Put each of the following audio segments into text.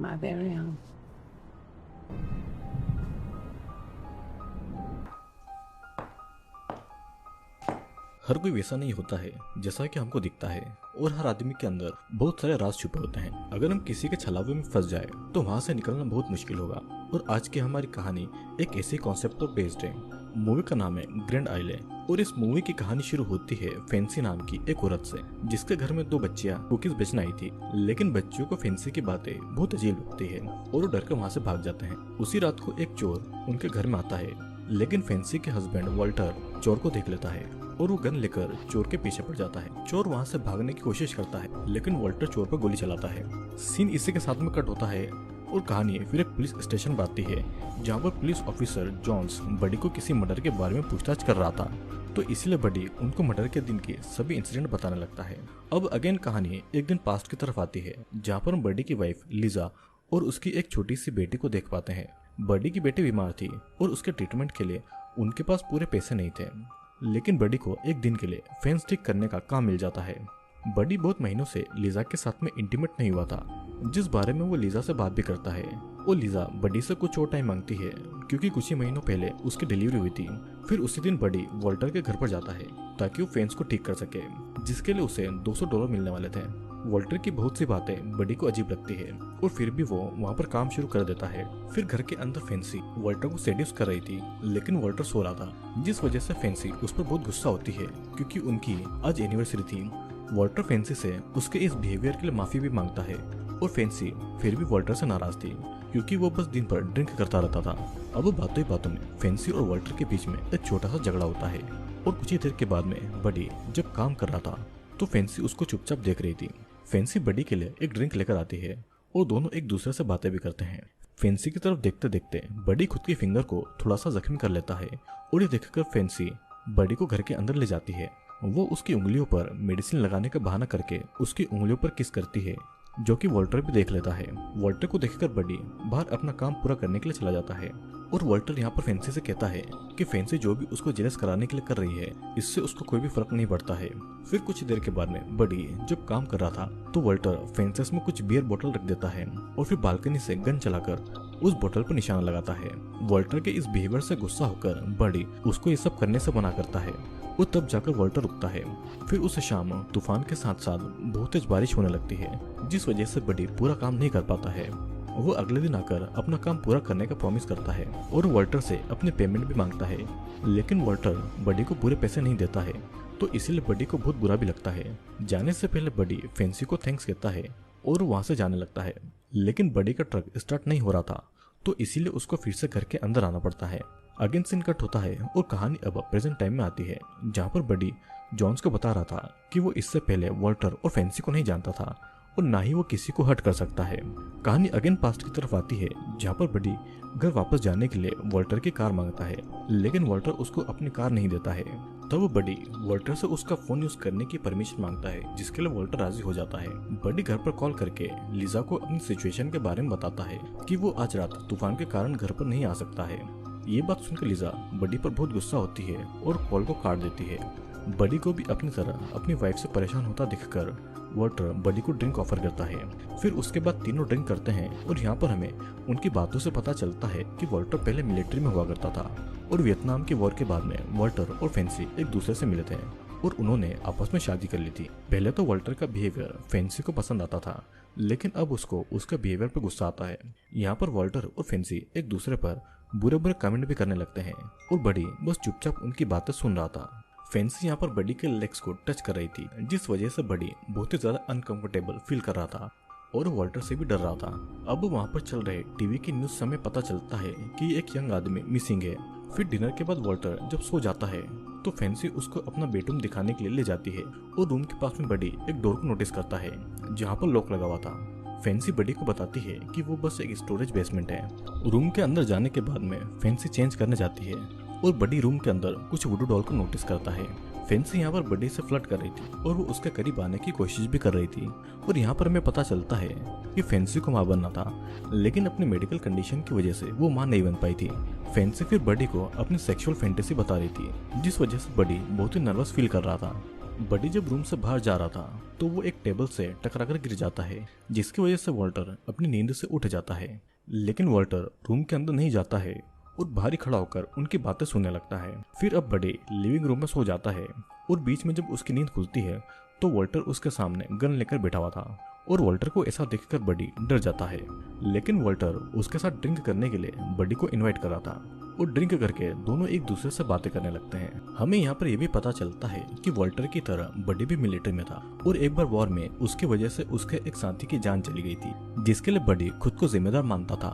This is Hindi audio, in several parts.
my very own. हर कोई वैसा नहीं होता है जैसा कि हमको दिखता है, और हर आदमी के अंदर बहुत सारे राज छुपे होते हैं। अगर हम किसी के छलावे में फंस जाए तो वहां से निकलना बहुत मुश्किल होगा। और आज की हमारी कहानी एक ऐसे कॉन्सेप्ट पर बेस्ड है। मूवी का नाम है ग्रैंड आइले, और इस मूवी की कहानी शुरू होती है फैंसी नाम की एक औरत से, जिसके घर में 2 बच्चियां कुकीज बेचने आई थी। लेकिन बच्चियों को फैंसी की बातें बहुत अजीब लगती है और वो डर कर वहाँ से भाग जाते हैं। उसी रात को एक चोर उनके घर में आता है, लेकिन फैंसी के हस्बैंड वॉल्टर चोर को देख लेता है और वो गन लेकर चोर के पीछे पड़ जाता है। चोर वहाँ से भागने की कोशिश करता है, लेकिन वॉल्टर चोर पर गोली चलाता है। सीन इसी के साथ में कट होता है और कहानी फिर एक पुलिस स्टेशन पर आती है, जहाँ पर पुलिस ऑफिसर जॉन्स बडी को किसी मर्डर के बारे में पूछताछ कर रहा था। तो इसलिए बडी उनको मर्डर के दिन के सभी इंसिडेंट बताने लगता है। अब अगेन कहानी एक दिन पास्ट की तरफ आती है, जहाँ पर हम बडी की वाइफ लिजा और उसकी एक छोटी सी बेटी को देख पाते हैं। बडी की बेटी बीमार थी और उसके ट्रीटमेंट के लिए उनके पास पूरे पैसे नहीं थे, लेकिन बडी को एक दिन के लिए फेंस ठीक करने का काम मिल जाता है। बडी बहुत महीनों से लिजा के साथ में इंटीमेट नहीं हुआ था, जिस बारे में वो लिजा से बात भी करता है। और लिजा बडी से कुछ और टाइम मांगती है, क्योंकि कुछ ही महीनों पहले उसकी डिलीवरी हुई थी। फिर उसी दिन बडी वॉल्टर के घर पर जाता है ताकि वो फेंस को ठीक कर सके, जिसके लिए उसे $200 मिलने वाले थे। वॉल्टर की बहुत सी बातें बडी को अजीब लगती है, और फिर भी वो वहाँ पर काम शुरू कर देता है। फिर घर के अंदर फैंसी वॉल्टर को सेड्यूस कर रही थी, लेकिन वॉल्टर सो रहा था, जिस वजह से फैंसी उस पर बहुत गुस्सा होती है, क्योंकि उनकी आज एनिवर्सरी थी। वॉल्टर फैंसी से उसके इस बिहेवियर के लिए माफी भी मांगता है, और फैंसी फिर भी वॉल्टर से नाराज थी, क्योंकि वो बस दिन भर ड्रिंक करता रहता था। अब बातों ही बातों में फैंसी और वॉल्टर के बीच में एक छोटा सा झगड़ा होता है, और कुछ ही देर के बाद में बडी जब काम कर रहा था तो फैंसी उसको चुपचाप देख रही थी। फैंसी बडी के लिए एक ड्रिंक लेकर आती है और दोनों एक दूसरे से बातें भी करते हैं। फैंसी की तरफ देखते देखते बडी खुद की फिंगर को थोड़ा सा जख्मी कर लेता है, और ये देखकर फैंसी बडी को घर के अंदर ले जाती है। वो उसकी उंगलियों पर मेडिसिन लगाने का बहाना करके उसकी उंगलियों पर किस करती है, जो कि वॉल्टर भी देख लेता है। वॉल्टर को देखकर बडी बाहर अपना काम पूरा करने के लिए चला जाता है, और वॉल्टर यहाँ पर फैंसी से कहता है कि फैंसी जो भी उसको जेलस कराने के लिए कर रही है, इससे उसको कोई भी फर्क नहीं पड़ता है। फिर कुछ देर के बाद में बडी जब काम कर रहा था तो वॉल्टर फैंसेस में कुछ बियर बोतल रख देता है, और फिर बालकनी से गन चलाकर उस बोतल पर निशाना लगाता है। वॉल्टर के इस बिहेवियर से गुस्सा होकर बडी उसको ये सब करने से मना करता है, और तब जाकर वॉल्टर रुकता है। फिर उस शाम तूफान के साथ साथ बहुत तेज बारिश होने लगती है, जिस वजह से बडी पूरा काम नहीं कर पाता है। वो अगले दिन आकर अपना काम पूरा करने का प्रॉमिस करता है, और वॉल्टर से अपने पेमेंट भी मांगता है, लेकिन वॉल्टर बडी को पूरे पैसे नहीं देता है, तो इसीलिए बडी को बहुत बुरा भी लगता है। जाने से पहले बडी फैंसी को थैंक्स कहता है और वहां से जाने लगता है, लेकिन बडी का ट्रक स्टार्ट नहीं हो रहा था, तो इसीलिए उसको फिर से घर के अंदर आना पड़ता है। अगेन सीन कट होता है और कहानी अब प्रेजेंट टाइम में आती है, जहाँ पर बडी जॉन्स को बता रहा था कि वो इससे पहले वॉल्टर और फैंसी को नहीं जानता था, और ना ही वो किसी को हर्ट कर सकता है। कहानी अगेन पास्ट की तरफ आती है, जहाँ पर बडी घर वापस जाने के लिए वॉल्टर की कार मांगता है, लेकिन वॉल्टर उसको अपनी कार नहीं देता है। तब बडी वॉल्टर से उसका फोन यूज करने की परमिशन मांगता है, जिसके लिए वॉल्टर राजी हो जाता है। बडी घर पर कॉल करके लिजा को अपनी सिचुएशन के बारे में बताता है कि वो आज रात तूफान के कारण घर पर नहीं आ सकता है। ये बात सुनकर लिजा बडी पर बहुत गुस्सा होती है और कॉल को काट देती है। बडी को भी अपनी तरह अपनी वाइफ से परेशान होता दिखकर वॉल्टर बडी को ड्रिंक ऑफर करता है। फिर उसके बाद तीनों ड्रिंक करते हैं, और यहाँ पर हमें उनकी बातों से पता चलता है कि वॉल्टर पहले मिलिट्री में हुआ करता था, और वियतनाम की वॉर के बाद में वॉल्टर और फैंसी एक दूसरे से मिले थे और उन्होंने आपस में शादी कर ली थी। पहले तो वॉल्टर का बिहेवियर फैंसी को पसंद आता था, लेकिन अब उसको उसका बिहेवियर पर गुस्सा आता है। यहाँ पर वॉल्टर और फैंसी एक दूसरे पर बुरे बुरे कमेंट भी करने लगते हैं, और बडी बस चुपचाप उनकी बातें सुन रहा था। फैंसी यहाँ पर बडी के लेग्स को टच कर रही थी, जिस वजह से बडी बहुत ही ज्यादा अनकंफर्टेबल फील कर रहा था, और वॉल्टर से भी डर रहा था। अब वहाँ पर चल रहे टीवी की न्यूज से हमें पता चलता है कि एक यंग आदमी मिसिंग है। फिर डिनर के बाद वॉल्टर जब सो जाता है तो फैंसी उसको अपना बेडरूम दिखाने के लिए ले जाती है, और रूम के पास में बडी एक डोर को नोटिस करता है, जहाँ पर लॉक लगा हुआ था। फैंसी बडी को बताती है कि वो बस एक स्टोरेज बेसमेंट है। रूम के अंदर जाने के बाद में फैंसी चेंज करने जाती है, और बडी रूम के अंदर कुछ वुडू डॉल को नोटिस करता है। फैंसी यहाँ पर बडी से फ्लर्ट कर रही थी, और वो उसके करीब आने की कोशिश भी कर रही थी, और यहाँ पर हमें पता चलता है कि फैंसी को मां बनना था, लेकिन अपनी मेडिकल कंडीशन की वजह से वो मां नहीं बन पाई थी। फैंसी फिर बडी को अपनी सेक्सुअल फैंटेसी बता रही थी, जिस वजह से बडी बहुत ही नर्वस फील कर रहा था। बडी जब रूम से बाहर जा रहा था तो वो एक टेबल से टकराकर गिर जाता है, जिसकी वजह से वॉल्टर अपनी नींद से उठ जाता है। लेकिन वॉल्टर रूम के अंदर नहीं जाता है और बाहर ही खड़ा होकर उनकी बातें सुनने लगता है। फिर अब बडी लिविंग रूम में सो जाता है और बीच में जब उसकी नींद खुलती है तो वॉल्टर उसके सामने गन लेकर बैठा हुआ था और वॉल्टर को ऐसा देखकर बडी डर जाता है। लेकिन वॉल्टर उसके साथ ड्रिंक करने के लिए बडी को इनवाइट कर रहा था और ड्रिंक करके दोनों एक दूसरे से बातें करने लगते हैं। हमें यहाँ पर यह भी पता चलता है कि वॉल्टर की तरह बडी भी मिलिट्री में था और एक बार वॉर में उसकी वजह से उसके एक साथी की जान चली गई थी, जिसके लिए बडी खुद को जिम्मेदार मानता था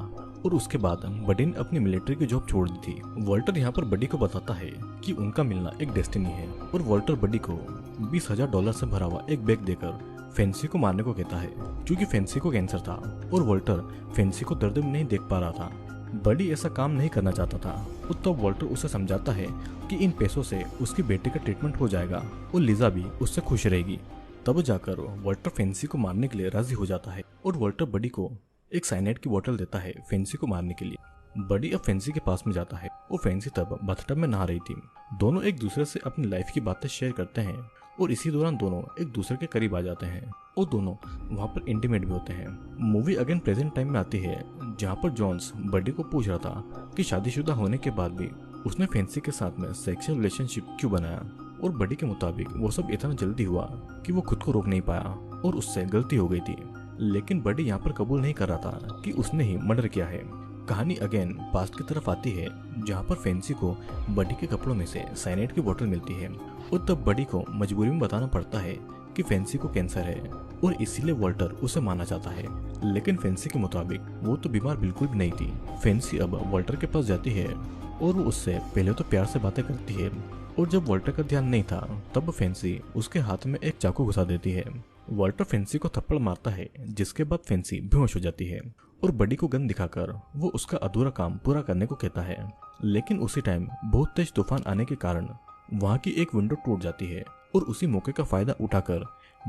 और उसके बाद बडी ने अपनी मिलिट्री की जॉब छोड़ दी थी। वॉल्टर यहाँ पर बडी को बताता है कि उनका मिलना एक डेस्टिनी है और वॉल्टर बडी को $20,000 से भरा हुआ एक बैग देकर फेंसी को मारने को कहता है, क्योंकि फेंसी को कैंसर था और वॉल्टर फेंसी को दर्द में नहीं देख पा रहा था। बडी ऐसा काम नहीं करना चाहता था और तब वॉल्टर उसे समझाता है कि इन पैसों से उसकी बेटे का ट्रीटमेंट हो जाएगा और लिजा भी उससे खुश रहेगी। तब जाकर वॉल्टर फेंसी को मारने के लिए राजी हो जाता है और वॉल्टर बडी को एक साइनाइड की बोतल देता है फेंसी को मारने के लिए। बडी अब फेंसी के पास में जाता है और फेंसी तब बाथटब में नहा रही थी। दोनों एक दूसरे से अपनी लाइफ की बातें शेयर करते हैं और इसी दौरान दोनों एक दूसरे के करीब आ जाते हैं और दोनों वहाँ पर इंटीमेट भी होते हैं। मूवी अगेन प्रेजेंट टाइम में आती है, जहाँ पर जॉन्स बडी को पूछ रहा था कि शादीशुदा होने के बाद भी उसने फेंसी के साथ में सेक्सुअल रिलेशनशिप क्यों बनाया, और बडी के मुताबिक वो सब इतना जल्दी हुआ कि वो खुद को रोक नहीं पाया और उससे गलती हो गई थी। लेकिन बडी यहाँ पर कबूल नहीं कर रहा था कि उसने ही मर्डर किया है। कहानी अगेन पास्ट की तरफ आती है, जहाँ पर फेंसी को बडी के कपड़ों में से साइनाइड की बोतल मिलती है और तब बडी को मजबूरी में बताना पड़ता है कि फेंसी को कैंसर है और इसीलिए वॉल्टर उसे मारना चाहता है। लेकिन फेंसी के मुताबिक वो तो बीमार बिल्कुल भी नहीं थी। फेंसी अब वॉल्टर के पास जाती है और वो उससे पहले तो प्यार से बातें करती है और जब वॉल्टर का ध्यान नहीं था तब फेंसी उसके हाथ में एक चाकू घुसा देती है। वॉल्टर फेंसी को थप्पड़ मारता है, जिसके बाद फेंसी बेहोश हो जाती है और बडी को गन दिखाकर वो उसका अधूरा काम पूरा करने को कहता है। लेकिन उसी टाइम बहुत तेज तूफान आने के कारण वहाँ की एक विंडो टूट जाती है और उसी मौके का फायदा उठाकर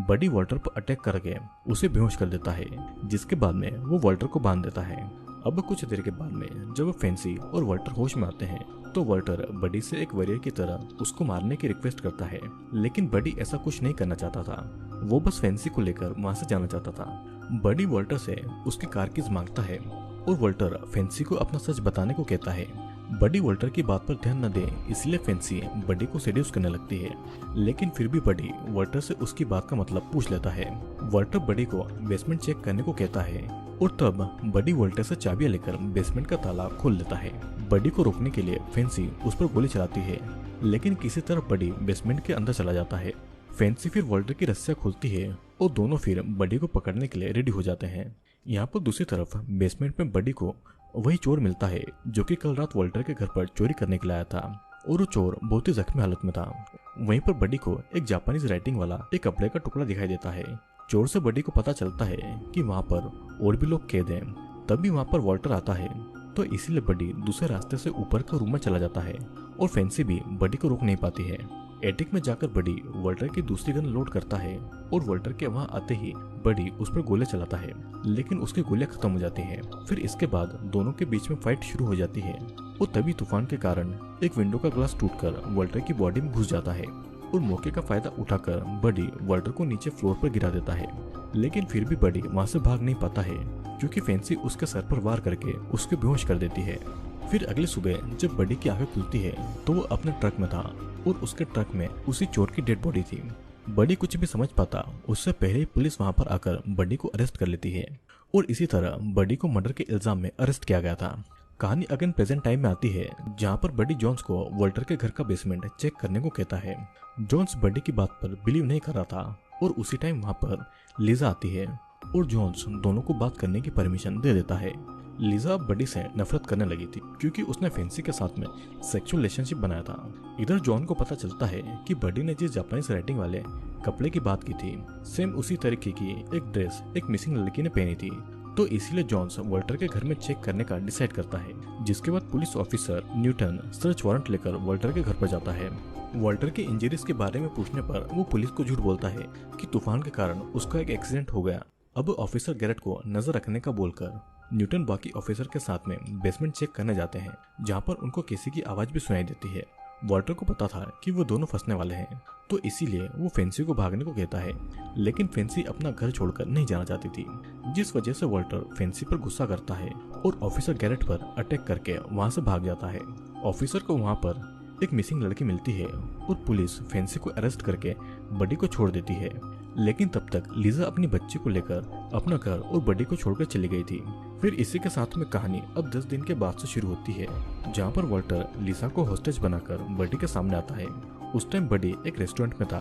बडी वॉल्टर पर अटैक करके उसे बेहोश कर देता है, जिसके बाद में वो वॉल्टर को बांध देता है। अब कुछ देर के बाद में जब फेंसी और वॉल्टर होश में आते हैं तो वॉल्टर बडी से एक वॉरियर की तरह उसको मारने की रिक्वेस्ट करता है, लेकिन बडी ऐसा कुछ नहीं करना चाहता था। वो बस फेंसी को लेकर वहां से जाना चाहता था। बडी वॉल्टर से उसकी कार कीज मांगता है और वॉल्टर फेंसी को अपना सच बताने को कहता है। बडी वॉल्टर की बात पर ध्यान न दे, इसलिए फेंसी बडी को सेड्यूस करने लगती है, लेकिन फिर भी बडी वॉल्टर से उसकी बात का मतलब पूछ लेता है। वॉल्टर बडी को बेसमेंट चेक करने को कहता है और तब बडी वॉल्टर से चाबियां लेकर बेसमेंट का ताला खोल लेता है। बडी को रोकने के लिए फेंसी उस पर गोली चलाती है, लेकिन किसी तरह बडी बेसमेंट के अंदर चला जाता है। फेंसी फिर वॉल्टर की रस्सियां खोलती है और दोनों फिर बडी को पकड़ने के लिए रेडी हो जाते हैं। यहाँ पर दूसरी तरफ बेसमेंट में बडी को वही चोर मिलता है जो कि कल रात वॉल्टर के घर पर चोरी करने के लिए आया था और वो चोर बहुत ही जख्मी हालत में था। वहीं पर बडी को एक जापानीज राइटिंग वाला एक कपड़े का टुकड़ा दिखाई देता है। चोर से बडी को पता चलता है कि वहाँ पर और भी लोग कैद हैं। तभी वहाँ पर वॉल्टर आता है, तो इसीलिए बडी दूसरे रास्ते से ऊपर का रूम में चला जाता है और फेंसी भी बडी को रोक नहीं पाती है। एटिक में जाकर बडी वॉल्टर की दूसरी गन लोड करता है और वॉल्टर के वहां आते ही बडी उस पर गोले चलाता है, लेकिन उसकी गोलियां खत्म हो जाती हैं। फिर इसके बाद दोनों के बीच में फाइट शुरू हो जाती है और तभी तूफान के कारण एक विंडो का ग्लास टूटकर वॉल्टर की बॉडी में घुस जाता है और मौके का फायदा उठाकर बडी वॉल्टर को नीचे फ्लोर पर गिरा देता है। लेकिन फिर भी बडी वहां से भाग नहीं पाता है, क्योंकि फेंसी उसके सर पर वार करके उसके बेहोश कर देती है। फिर अगली सुबह जब बडी की आंखें खुलती है तो वो अपने ट्रक में था और उसके ट्रक में उसी चोर की डेड बॉडी थी। बडी कुछ भी समझ पाता उससे पहले ही पुलिस वहां पर आकर बडी को अरेस्ट कर लेती है और इसी तरह बडी को मर्डर के इल्जाम में अरेस्ट किया गया था। कहानी अगेन प्रेजेंट टाइम में आती है, जहाँ पर बडी जॉन्स को वॉल्टर के घर का बेसमेंट चेक करने को कहता है। जॉन्स बडी की बात पर बिलीव नहीं कर रहा था और उसी टाइम वहाँ पर लिजा आती है और जॉन्स दोनों को बात करने की परमिशन दे देता है। लिजा बडी से नफरत करने लगी थी क्योंकि उसने फेंसी के साथ में सेक्सुअल रिलेशनशिप बनाया था। इधर जॉन को पता चलता है कि बडी ने जिस जापानीज राइटिंग वाले कपड़े की बात की थी सेम उसी तरीके की एक ड्रेस एक मिसिंग लड़की ने पहनी थी, तो इसीलिए जॉन्स वॉल्टर के घर में चेक करने का डिसाइड करता है। जिसके बाद police officer Newton search warrant लेकर वॉल्टर के घर पर जाता है। वॉल्टर की इंजरीज के बारे में पूछने पर वो पुलिस को झूठ बोलता है कि तूफान के कारण उसका एक एक्सीडेंट हो गया। अब ऑफिसर गैरेट को नजर रखने का बोलकर न्यूटन बाकी ऑफिसर के साथ में बेसमेंट चेक करने जाते हैं, जहाँ पर उनको किसी की आवाज भी सुनाई देती है। वॉल्टर को पता था कि वो दोनों फंसने वाले हैं, तो इसीलिए वो फेंसी को भागने को कहता है, लेकिन फेंसी अपना घर छोड़कर नहीं जाना चाहती थी, जिस वजह से वॉल्टर फेंसी पर गुस्सा करता है और ऑफिसर गैरेट पर अटैक करके वहां से भाग जाता है। ऑफिसर को वहां पर एक मिसिंग लड़की मिलती है और पुलिस फेंसी को अरेस्ट करके बडी को छोड़ देती है, लेकिन तब तक लीजा अपनी बच्ची को लेकर अपना घर और बडी को छोड़कर चली गई थी। फिर इसी के साथ में कहानी अब 10 दिन के बाद से शुरू होती है, जहाँ पर वॉल्टर लीजा को हॉस्टेज बनाकर बडी के सामने आता है। उस टाइम बडी एक रेस्टोरेंट में था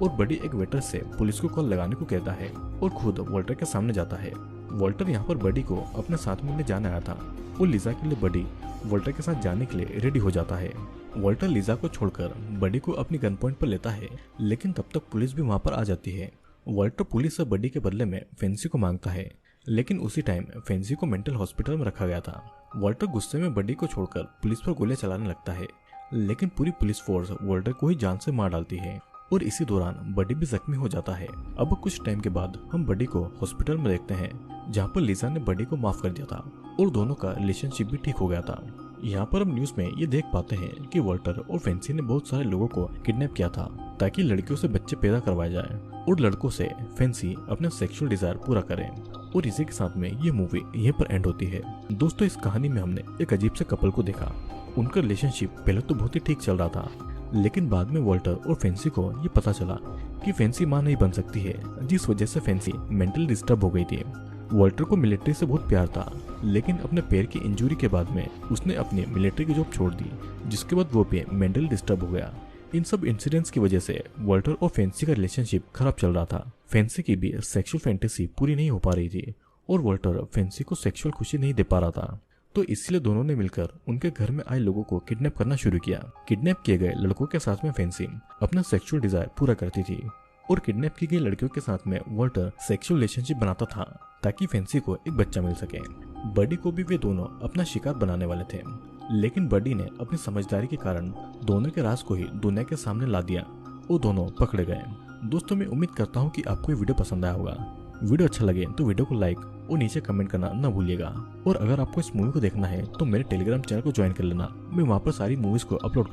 और बडी एक वेटर से पुलिस को कॉल लगाने को कहता है और खुद वॉल्टर के सामने जाता है। वॉल्टर यहाँ पर बडी को अपने साथ में ले जाने आया था और लीजा के लिए बडी वॉल्टर के साथ जाने के लिए रेडी हो जाता है। वॉल्टर लीजा को छोड़कर बडी को अपनी गन पॉइंट पर लेता है, लेकिन तब तक पुलिस भी वहां पर आ जाती है। वॉल्टर पुलिस से बडी के बदले में फेंसी को मांगता है, लेकिन उसी टाइम फेंसी को मेंटल हॉस्पिटल में रखा गया था। वॉल्टर गुस्से में बडी को छोड़कर पुलिस पर गोलियां चलाने लगता है, लेकिन पूरी पुलिस फोर्स वॉल्टर को ही जान से मार डालती है और इसी दौरान बडी भी जख्मी हो जाता है। अब कुछ टाइम के बाद हम बडी को हॉस्पिटल में देखते हैं, जहाँ पर लीजा ने बडी को माफ कर दिया था और दोनों का रिलेशनशिप भी ठीक हो गया था। यहाँ पर हम न्यूज में ये देख पाते हैं कि वॉल्टर और फेंसी ने बहुत सारे लोगों को किडनैप किया था ताकि लड़कियों से बच्चे पैदा करवाए जाए और लड़कों से फेंसी अपना सेक्सुअल डिजायर पूरा करे। और इसी के साथ में ये मूवी यहीं पर एंड होती है। दोस्तों, इस कहानी में हमने एक अजीब से कपल को देखा। उनका रिलेशनशिप पहले तो बहुत ही ठीक चल रहा था, लेकिन बाद में वॉल्टर और फेंसी को ये पता चला कि फेंसी मां नहीं बन सकती है, जिस वजह से फेंसी मेंटली डिस्टर्ब हो गई थी। वॉल्टर को मिलिट्री से बहुत प्यार था, लेकिन अपने पैर की इंजरी के बाद में उसने अपनी मिलिट्री की जॉब छोड़ दी, जिसके बाद वो भी मेंटली डिस्टर्ब हो गया। इन सब इंसिडेंट्स की वजह से वॉल्टर और फेंसी का रिलेशनशिप खराब चल रहा था। फेंसी की भी सेक्सुअल फैंटेसी पूरी नहीं हो पा रही थी और वॉल्टर फेंसी को सेक्सुअल खुशी नहीं दे पा रहा था, तो इसलिए दोनों ने मिलकर उनके घर में आए लोगों को किडनैप करना शुरू किया। किडनैप किए गए लड़कों के साथ में फेंसी अपना सेक्सुअल डिजायर पूरा करती थी और किडनैप की गई लड़कियों के साथ में वॉल्टर सेक्सुअल रिलेशनशिप बनाता था ताकि फेंसी को एक बच्चा मिल सके। बडी को भी वे दोनों अपना शिकार बनाने वाले थे, लेकिन बडी ने अपनी समझदारी के कारण दोनों के राज को ही दुनिया के सामने ला दिया और दोनों पकड़े गए। दोस्तों, मैं उम्मीद करता हूँ कि आपको ये वीडियो पसंद आया होगा। वीडियो अच्छा लगे तो वीडियो को लाइक और नीचे कमेंट करना न भूलिएगा। और अगर आपको इस मूवी को देखना है तो मेरे टेलीग्राम चैनल को ज्वाइन कर लेना, मैं वहाँ पर सारी मूवीज को अपलोड